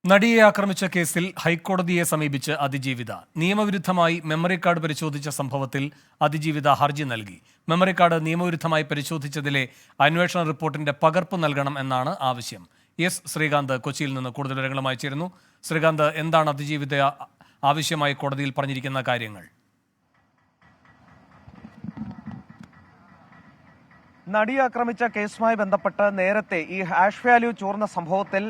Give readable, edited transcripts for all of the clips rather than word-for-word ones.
നടിയെ ആക്രമിച്ച കേസിൽ ഹൈക്കോടതിയെ സമീപിച്ച് അതിജീവിത നിയമവിരുദ്ധമായി മെമ്മറി കാർഡ് പരിശോധിച്ച സംഭവത്തിൽ അതിജീവിത ഹർജി നൽകി. മെമ്മറി കാർഡ് നിയമവിരുദ്ധമായി പരിശോധിച്ചതിലെ അന്വേഷണ റിപ്പോർട്ടിന്റെ പകർപ്പ് നൽകണം എന്നാണ് ആവശ്യം. എസ് ശ്രീകാന്ത് കൊച്ചിയിൽ നിന്ന് കൂടുതൽ വിവരങ്ങളുമായി ചേരുന്നു. ശ്രീകാന്ത്, എന്താണ് അതിജീവിത ആവശ്യമായി കോടതിയിൽ പറഞ്ഞിരിക്കുന്ന കാര്യങ്ങൾ? നടിയെ ആക്രമിച്ച കേസുമായി ബന്ധപ്പെട്ട് നേരത്തെ ഈ ഹാഷ് വാല്യൂ ചോർന്ന സംഭവത്തിൽ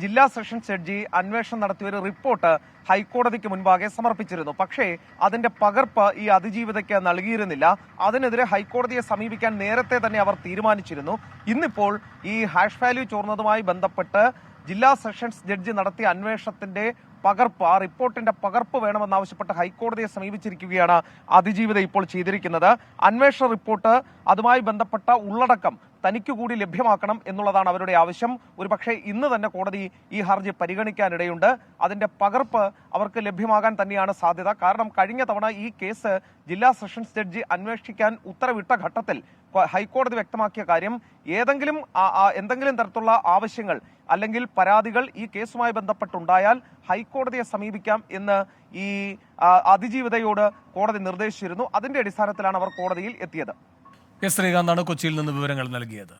ജില്ലാ സെഷൻസ് ജഡ്ജി അന്വേഷണം നടത്തിയ ഒരു റിപ്പോർട്ട് ഹൈക്കോടതിക്ക് മുൻപാകെ സമർപ്പിച്ചിരുന്നു. പക്ഷേ അതിന്റെ പകർപ്പ് ഈ അതിജീവിതയ്ക്ക് നൽകിയിരുന്നില്ല. അതിനെതിരെ ഹൈക്കോടതിയെ സമീപിക്കാൻ നേരത്തെ തന്നെ അവർ തീരുമാനിച്ചിരുന്നു. ഇന്നിപ്പോൾ ഈ ഹാഷ് വാല്യൂ ചോർന്നതുമായി ബന്ധപ്പെട്ട് ജില്ലാ സെഷൻസ് ജഡ്ജി നടത്തിയ അന്വേഷണത്തിന്റെ പകർപ്പ്, ആ റിപ്പോർട്ടിന്റെ പകർപ്പ് വേണമെന്നാവശ്യപ്പെട്ട് ഹൈക്കോടതിയെ സമീപിച്ചിരിക്കുകയാണ് അതിജീവിത ഇപ്പോൾ ചെയ്തിരിക്കുന്നത്. അന്വേഷണ റിപ്പോർട്ട്, അതുമായി ബന്ധപ്പെട്ട ഉള്ളടക്കം തനിക്ക് കൂടി ലഭ്യമാക്കണം എന്നുള്ളതാണ് അവരുടെ ആവശ്യം. ഒരുപക്ഷെ ഇന്ന് തന്നെ കോടതി ഈ ഹർജി പരിഗണിക്കാനിടയുണ്ട്. അതിന്റെ പകർപ്പ് അവർക്ക് ലഭ്യമാകാൻ തന്നെയാണ് സാധ്യത. കാരണം കഴിഞ്ഞ തവണ ഈ കേസ് ജില്ലാ സെഷൻസ് ജഡ്ജി അന്വേഷിക്കാൻ ഉത്തരവിട്ട ഘട്ടത്തിൽ ഹൈക്കോടതി വ്യക്തമാക്കിയ കാര്യം, എന്തെങ്കിലും തരത്തിലുള്ള ആവശ്യങ്ങൾ അല്ലെങ്കിൽ പരാതികൾ ഈ കേസുമായി ബന്ധപ്പെട്ടുണ്ടായാൽ ഹൈക്കോടതിയെ സമീപിക്കാം എന്ന് ഈ അതിജീവിതയോട് കോടതി നിർദ്ദേശിച്ചിരുന്നു. അതിന്റെ അടിസ്ഥാനത്തിലാണ് അവർ കോടതിയിൽ എത്തിയത്. എസ് ശ്രീകാന്താണ് കൊച്ചിയിൽ നിന്ന് വിവരങ്ങൾ നൽകിയത്.